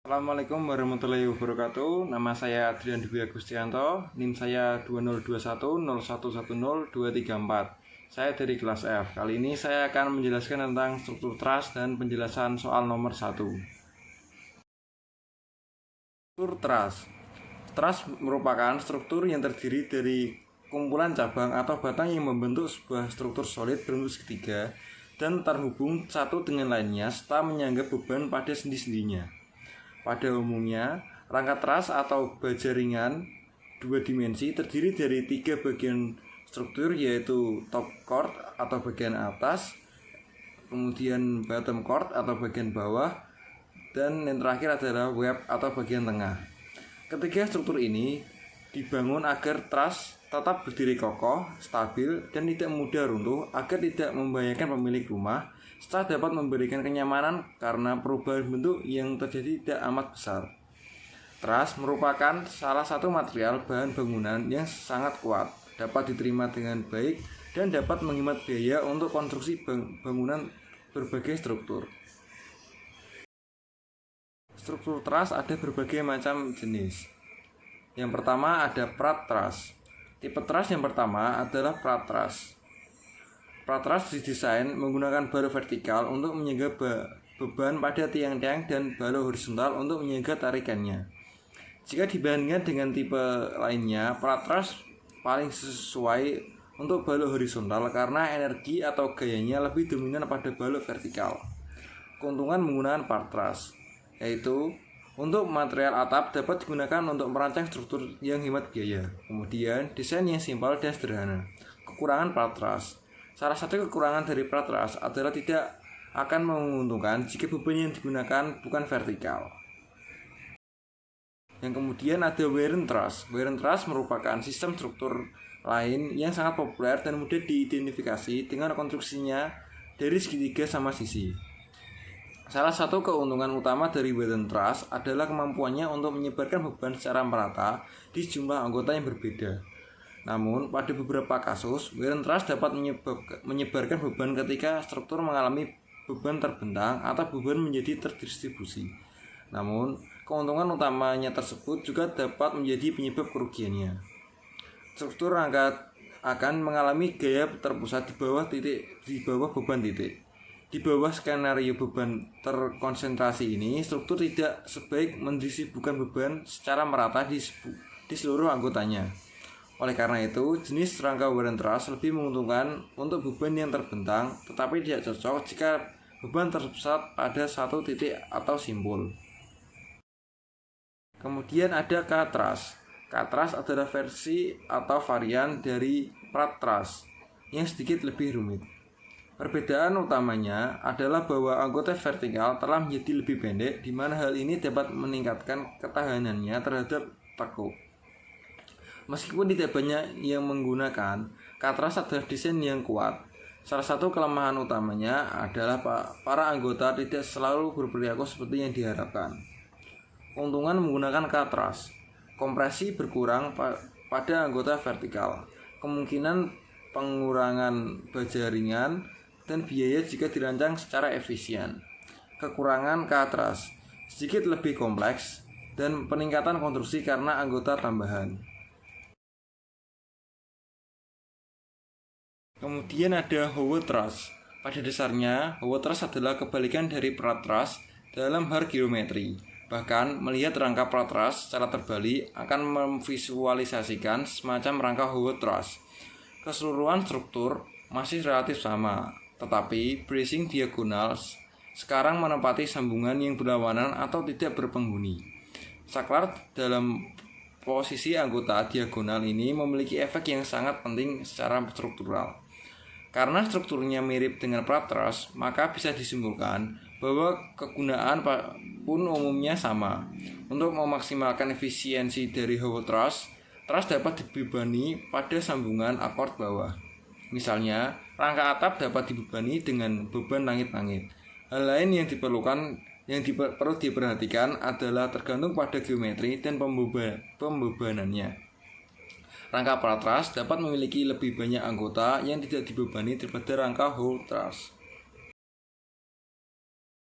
Assalamualaikum warahmatullahi wabarakatuh. Nama saya Adrian Dwi Agustianto, NIM saya 202101102344. Saya dari kelas F. Kali ini saya akan menjelaskan tentang struktur trust dan penjelasan soal nomor 1. Struktur trust. Trust merupakan struktur yang terdiri dari kumpulan cabang atau batang yang membentuk sebuah struktur solid berbentuk segitiga dan terhubung satu dengan lainnya serta menyangga beban pada sendi-sendinya. Pada umumnya, rangka truss atau baja ringan dua dimensi terdiri dari 3 bagian struktur, yaitu top chord atau bagian atas, kemudian bottom chord atau bagian bawah, dan yang terakhir adalah web atau bagian tengah. Ketiga struktur ini dibangun agar truss tetap berdiri kokoh, stabil, dan tidak mudah runtuh agar tidak membahayakan pemilik rumah, serta dapat memberikan kenyamanan karena perubahan bentuk yang terjadi tidak amat besar. Truss merupakan salah satu material bahan bangunan yang sangat kuat, dapat diterima dengan baik, dan dapat menghemat biaya untuk konstruksi bangunan berbagai struktur. Struktur truss ada berbagai macam jenis. Yang pertama ada prat truss. Tipe truss yang pertama adalah prat truss. Prat truss didesain menggunakan balo vertikal untuk menyangga beban pada tiang-tiang dan balo horizontal untuk menyangga tarikannya. Jika dibandingkan dengan tipe lainnya, prat truss paling sesuai untuk balo horizontal karena energi atau gayanya lebih dominan pada balo vertikal. Keuntungan menggunakan prat truss yaitu untuk material atap dapat digunakan untuk merancang struktur yang hemat biaya. Kemudian desain yang simpel dan sederhana. Kekurangan prat truss. Salah satu kekurangan dari prat truss adalah tidak akan menguntungkan jika beban yang digunakan bukan vertikal. Yang kemudian ada Warren truss. Warren truss merupakan sistem struktur lain yang sangat populer dan mudah diidentifikasi dengan konstruksinya dari segitiga sama sisi. Salah satu keuntungan utama dari Warren truss adalah kemampuannya untuk menyebarkan beban secara merata di sejumlah anggota yang berbeda. Namun, pada beberapa kasus, Warren truss dapat menyebarkan beban ketika struktur mengalami beban terbentang atau beban menjadi terdistribusi. Namun, keuntungan utamanya tersebut juga dapat menjadi penyebab kerugiannya. Struktur rangka akan mengalami gaya terpusat di bawah beban titik. Di bawah skenario beban terkonsentrasi ini, struktur tidak sebaik mendistribusikan beban secara merata di seluruh anggotanya. Oleh karena itu, jenis rangka Warren truss lebih menguntungkan untuk beban yang terbentang, tetapi tidak cocok jika beban terpusat pada satu titik atau simpul. Kemudian ada K-truss. K-truss adalah versi atau varian dari prat truss yang sedikit lebih rumit. Perbedaan utamanya adalah bahwa anggota vertikal telah menjadi lebih pendek, di mana hal ini dapat meningkatkan ketahanannya terhadap tekuk. Meskipun tidak banyak yang menggunakan, K-truss adalah desain yang kuat. Salah satu kelemahan utamanya adalah para anggota tidak selalu berperilaku seperti yang diharapkan. Keuntungan menggunakan K-truss: kompresi berkurang pada anggota vertikal, kemungkinan pengurangan baja ringan, dan biaya jika dirancang secara efisien. Kekurangan K-truss: sedikit lebih kompleks dan peningkatan konstruksi karena anggota tambahan. Kemudian ada Howe truss. Pada dasarnya, Howe truss adalah kebalikan dari prat truss dalam hal geometri. Bahkan, melihat rangka prat truss secara terbalik akan memvisualisasikan semacam rangka Howe truss. Keseluruhan struktur masih relatif sama, tetapi bracing diagonal sekarang menempati sambungan yang berlawanan atau tidak berpenghuni. Saklar dalam posisi anggota diagonal ini memiliki efek yang sangat penting secara struktural. Karena strukturnya mirip dengan prat truss, maka bisa disimpulkan bahwa kegunaan pun umumnya sama. Untuk memaksimalkan efisiensi dari Howe truss, truss dapat dibebani pada sambungan akord bawah. Misalnya, rangka atap dapat dibebani dengan beban langit-langit. Hal lain yang perlu diperhatikan adalah tergantung pada geometri dan pembebanannya. Rangka prat truss dapat memiliki lebih banyak anggota yang tidak dibebani daripada rangka Howe truss.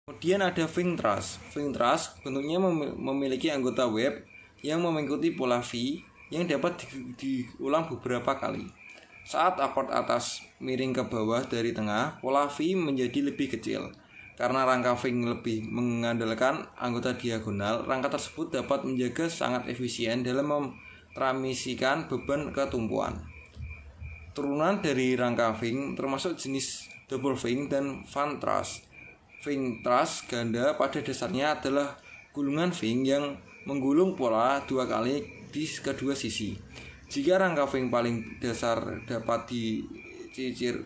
Kemudian ada Ving Truss. Ving Truss bentuknya memiliki anggota web yang mengikuti pola V yang dapat diulang beberapa kali. Saat akord atas miring ke bawah dari tengah, pola V menjadi lebih kecil. Karena rangka Ving lebih mengandalkan anggota diagonal, rangka tersebut dapat menjaga sangat efisien dalam mentransimisikan beban ke tumpuan. Turunan dari rangka Ving termasuk jenis double Ving dan Van Truss. Ving Truss ganda pada dasarnya adalah gulungan Ving yang menggulung pola dua kali di kedua sisi. Jika rangka Ving paling dasar dapat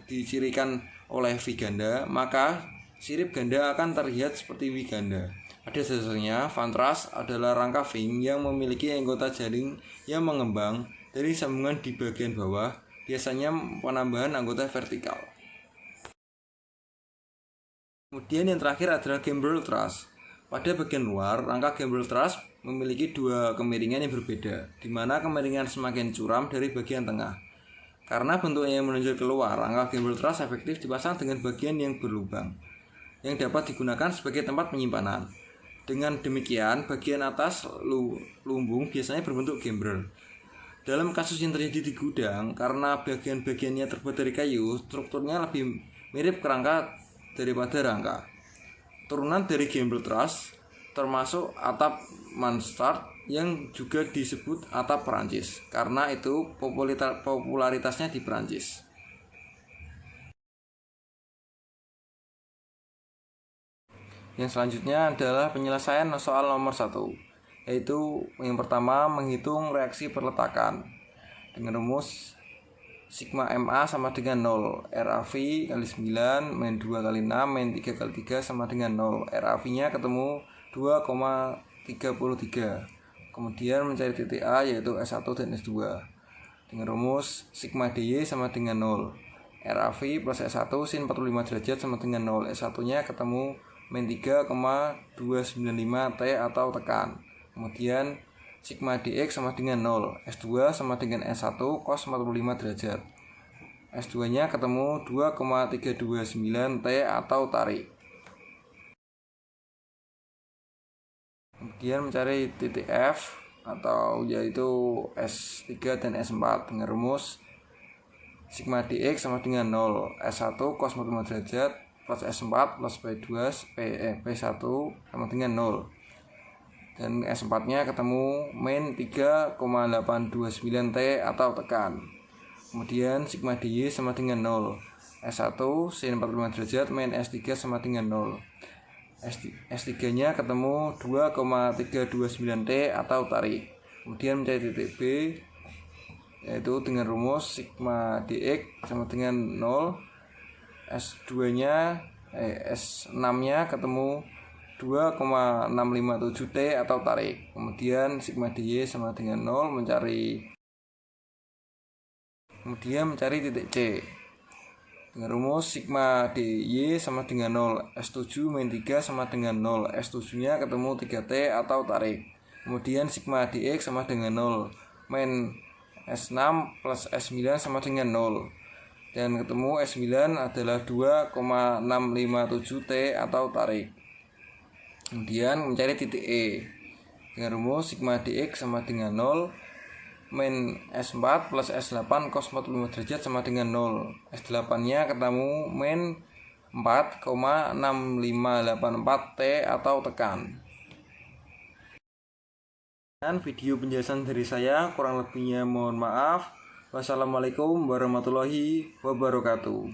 dicirikan oleh V ganda, maka sirip ganda akan terlihat seperti V ganda. Pada dasarnya, Van Truss adalah rangka Ving yang memiliki anggota jaring yang mengembang dari sambungan di bagian bawah, biasanya penambahan anggota vertikal. Kemudian yang terakhir adalah Gambrel Truss. Pada bagian luar, rangka Gambrel Truss memiliki dua kemiringan yang berbeda, di mana kemiringan semakin curam dari bagian tengah. Karena bentuknya yang menonjol keluar, rangka Gambrel Truss efektif dipasang dengan bagian yang berlubang, yang dapat digunakan sebagai tempat penyimpanan. Dengan demikian, bagian atas lumbung biasanya berbentuk gambrel. Dalam kasus yang terjadi di gudang, karena bagian-bagiannya terbuat dari kayu, strukturnya lebih mirip kerangka daripada rangka. Turunan dari Gambrel Truss termasuk atap mansard yang juga disebut atap Perancis, karena itu popularitasnya di Perancis. Yang selanjutnya adalah penyelesaian soal nomor 1, yaitu yang pertama menghitung reaksi perletakan dengan rumus sigma MA sama dengan 0, RAV kali 9, min 2 kali 6, min 3 kali 3 sama dengan 0. RAV nya ketemu 2,33. Kemudian mencari titik A yaitu S1 dan S2 dengan rumus sigma DY sama dengan 0. RAV plus S1 sin 45 derajat sama dengan 0. S1 nya ketemu min 3,295 T atau tekan. Kemudian sigma dx sama dengan 0, S2 sama dengan S1 cos 45 derajat. S2 nya ketemu 2,329 T atau tarik. Kemudian mencari titik F atau yaitu S3 dan S4 dengan rumus sigma dx sama dengan 0, S1 cos 45 derajat plus S4 plus P1 sama dengan 0. Dan S4 nya ketemu min 3,829 T atau tekan. Kemudian sigma dy sama dengan 0, S1 sin 45 derajat min S3 sama dengan 0. S3 nya ketemu 2,329 T atau tarik. Kemudian mencari titik B yaitu dengan rumus sigma dx sama dengan 0, S2 nya S6 nya ketemu 2,657 T atau tarik. Kemudian sigma dy sama dengan 0, mencari titik C dengan rumus sigma dy sama dengan 0, S7 min 3 sama dengan 0. S7 nya ketemu 3 T atau tarik. Kemudian sigma dx sama dengan 0, min S6 plus S9 sama dengan 0. Dan ketemu S9 adalah 2,657 T atau tarik. Kemudian mencari titik E dengan rumus sigma dx sama dengan 0, min S4 plus S8 cos 45 derajat sama dengan 0. S8 nya ketemu min 4,6584 T atau tekan. Dan video penjelasan dari saya, kurang lebihnya mohon maaf. Wassalamualaikum warahmatullahi wabarakatuh.